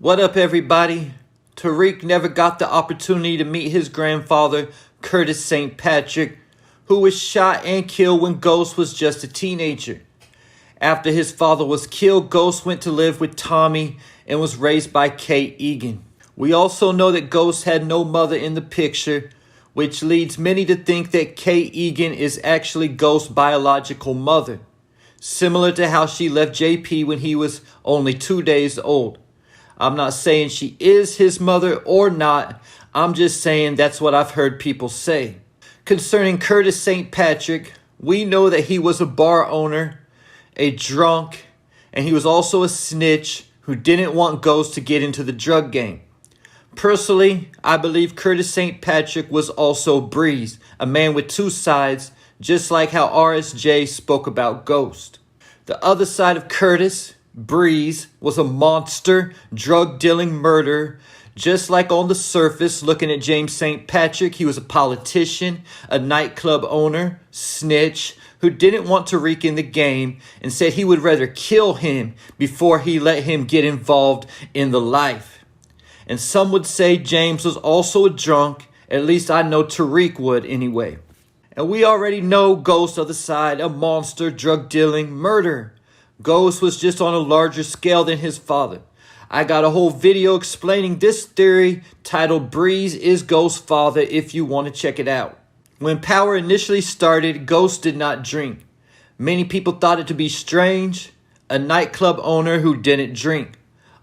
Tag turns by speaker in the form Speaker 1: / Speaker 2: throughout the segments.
Speaker 1: What up, everybody? Tariq never got the opportunity to meet his grandfather, Curtis St. Patrick, who was shot and killed when Ghost was just a teenager. After his father was killed, Ghost went to live with Tommy and was raised by Kate Egan. We also know that Ghost had no mother in the picture, which leads many to think that Kate Egan is actually Ghost's biological mother, similar to how she left JP when he was only 2 days old. I'm not saying she is his mother or not. I'm just saying that's what I've heard people say. Concerning Curtis St. Patrick, we know that he was a bar owner, a drunk, and he was also a snitch who didn't want Ghost to get into the drug game. Personally, I believe Curtis St. Patrick was also Breeze, a man with two sides, just like how RSJ spoke about Ghost. The other side of Curtis, Breeze, was a monster, drug-dealing murderer. Just like on the surface, looking at James St. Patrick, he was a politician, a nightclub owner, snitch, who didn't want Tariq in the game and said he would rather kill him before he let him get involved in the life. And some would say James was also a drunk. At least I know Tariq would anyway. And we already know Ghost other side, a monster, drug-dealing murderer. Ghost was just on a larger scale than his father. I got a whole video explaining this theory titled Breeze is Ghost's Father if you want to check it out. When Power initially started, Ghost did not drink. Many people thought it to be strange, a nightclub owner who didn't drink.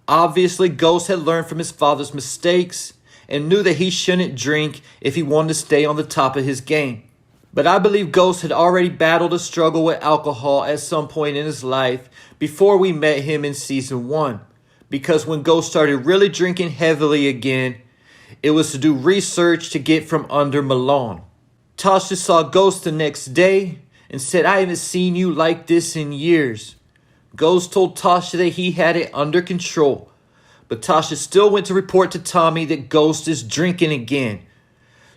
Speaker 1: Obviously, Ghost had learned from his father's mistakes and knew that he shouldn't drink if he wanted to stay on the top of his game. But I believe Ghost had already battled a struggle with alcohol at some point in his life before we met him in season 1. Because when Ghost started really drinking heavily again, it was to do research to get from under Milan. Tasha saw Ghost the next day and said, "I haven't seen you like this in years." Ghost told Tasha that he had it under control. But Tasha still went to report to Tommy that Ghost is drinking again.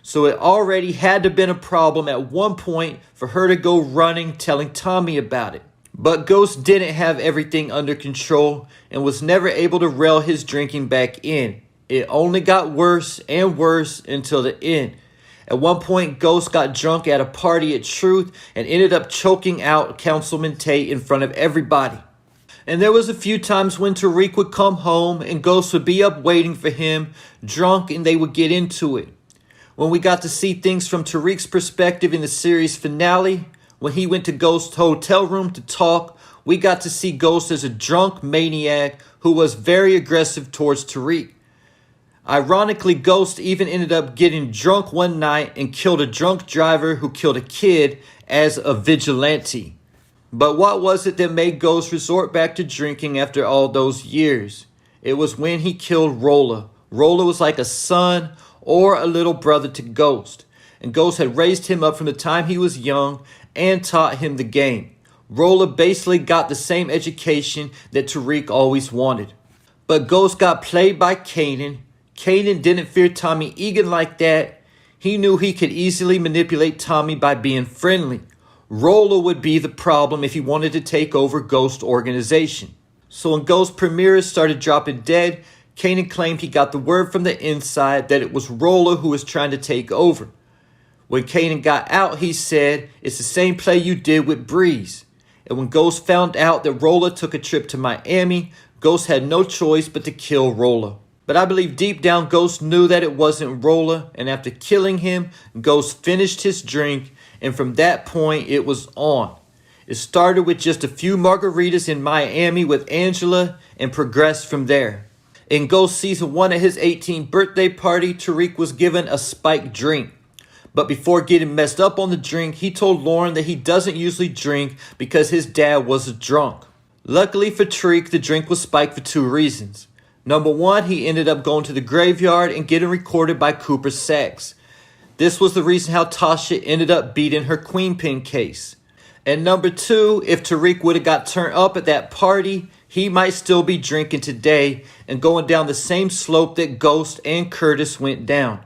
Speaker 1: So it already had to have been a problem at one point for her to go running telling Tommy about it. But Ghost didn't have everything under control and was never able to reel his drinking back in. It only got worse and worse until the end. At one point, Ghost got drunk at a party at Truth and ended up choking out Councilman Tate in front of everybody. And there was a few times when Tariq would come home and Ghost would be up waiting for him, drunk, and they would get into it. When we got to see things from Tariq's perspective in the series finale, when he went to Ghost's hotel room to talk, we got to see Ghost as a drunk maniac who was very aggressive towards Tariq. Ironically, Ghost even ended up getting drunk one night and killed a drunk driver who killed a kid as a vigilante. But what was it that made Ghost resort back to drinking after all those years? It was when he killed Rolla. Rolla was like a son or a little brother to Ghost. And Ghost had raised him up from the time he was young and taught him the game. Rolla basically got the same education that Tariq always wanted. But Ghost got played by Kanan. Kanan didn't fear Tommy Egan like that. He knew he could easily manipulate Tommy by being friendly. Rolla would be the problem if he wanted to take over Ghost's organization. So when Ghost premieres started dropping dead, Kanan claimed he got the word from the inside that it was Rolla who was trying to take over. When Kanan got out, he said, "It's the same play you did with Breeze." And when Ghost found out that Rolla took a trip to Miami, Ghost had no choice but to kill Rolla. But I believe deep down Ghost knew that it wasn't Rolla, and after killing him, Ghost finished his drink, and from that point it was on. It started with just a few margaritas in Miami with Angela and progressed from there. In Ghost Season 1 at his 18th birthday party, Tariq was given a spiked drink. But before getting messed up on the drink, he told Lauren that he doesn't usually drink because his dad was a drunk. Luckily for Tariq, the drink was spiked for 2 reasons. Number 1, he ended up going to the graveyard and getting recorded by Cooper Saxe. This was the reason how Tasha ended up beating her queen pin case. And number 2, if Tariq would have got turned up at that party, he might still be drinking today and going down the same slope that Ghost and Curtis went down.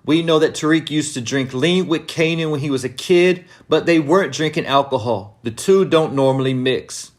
Speaker 1: We know that Tariq used to drink lean with Kanan when he was a kid, but they weren't drinking alcohol. The two don't normally mix.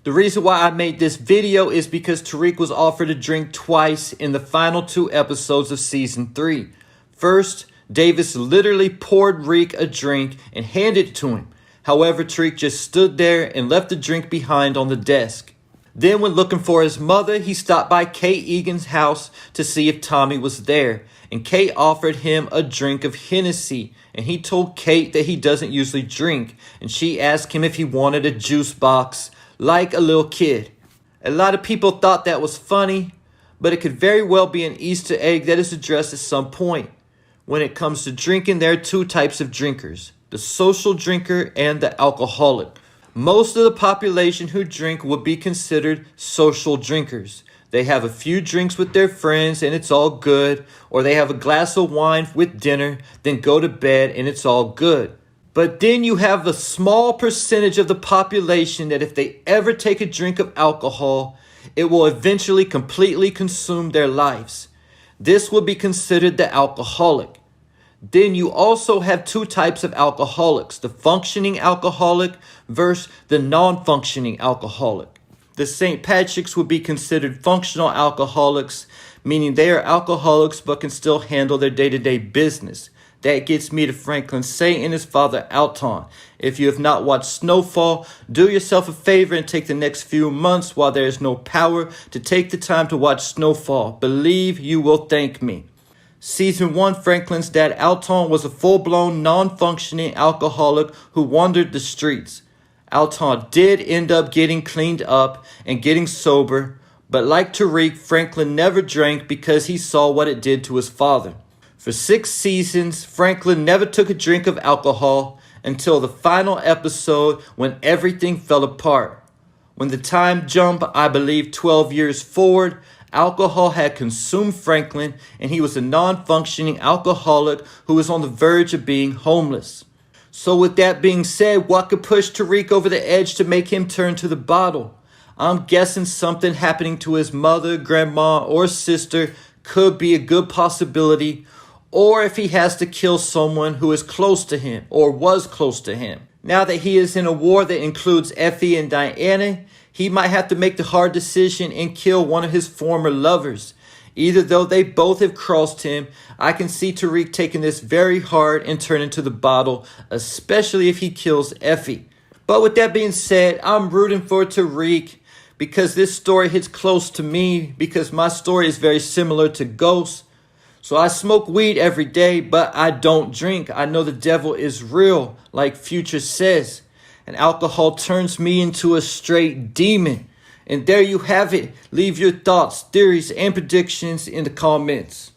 Speaker 1: The reason why I made this video is because Tariq was offered a drink twice in the final 2 episodes of season 3. First, Davis literally poured Reek a drink and handed it to him. However, Tariq just stood there and left the drink behind on the desk. Then when looking for his mother, he stopped by Kate Egan's house to see if Tommy was there. And Kate offered him a drink of Hennessy. And he told Kate that he doesn't usually drink. And she asked him if he wanted a juice box. Like a little kid. A lot of people thought that was funny, but it could very well be an Easter egg that is addressed at some point. When it comes to drinking, there are 2 types of drinkers, the social drinker and the alcoholic. Most of the population who drink would be considered social drinkers. They have a few drinks with their friends and it's all good, or they have a glass of wine with dinner, then go to bed and it's all good. But then you have a small percentage of the population that if they ever take a drink of alcohol, it will eventually completely consume their lives. This will be considered the alcoholic. Then you also have 2 types of alcoholics, the functioning alcoholic versus the non-functioning alcoholic. The St. Patrick's would be considered functional alcoholics, meaning they are alcoholics but can still handle their day-to-day business. That gets me to Franklin Saint and his father Alton. If you have not watched Snowfall, do yourself a favor and take the next few months while there is no power to take the time to watch Snowfall. Believe you will thank me. Season 1, Franklin's dad Alton was a full-blown, non-functioning alcoholic who wandered the streets. Alton did end up getting cleaned up and getting sober, but like Tariq, Franklin never drank because he saw what it did to his father. For 6 seasons, Franklin never took a drink of alcohol until the final episode when everything fell apart. When the time jumped, I believe 12 years forward, alcohol had consumed Franklin and he was a non-functioning alcoholic who was on the verge of being homeless. So with that being said, what could push Tariq over the edge to make him turn to the bottle? I'm guessing something happening to his mother, grandma, or sister could be a good possibility. Or if he has to kill someone who is close to him or was close to him. Now that he is in a war that includes Effie and Diana, he might have to make the hard decision and kill one of his former lovers. Either though they both have crossed him, I can see Tariq taking this very hard and turning to the bottle, especially if he kills Effie. But with that being said, I'm rooting for Tariq because this story hits close to me because my story is very similar to Ghost. So I smoke weed every day, but I don't drink. I know the devil is real, like Future says. And alcohol turns me into a straight demon. And there you have it. Leave your thoughts, theories, and predictions in the comments.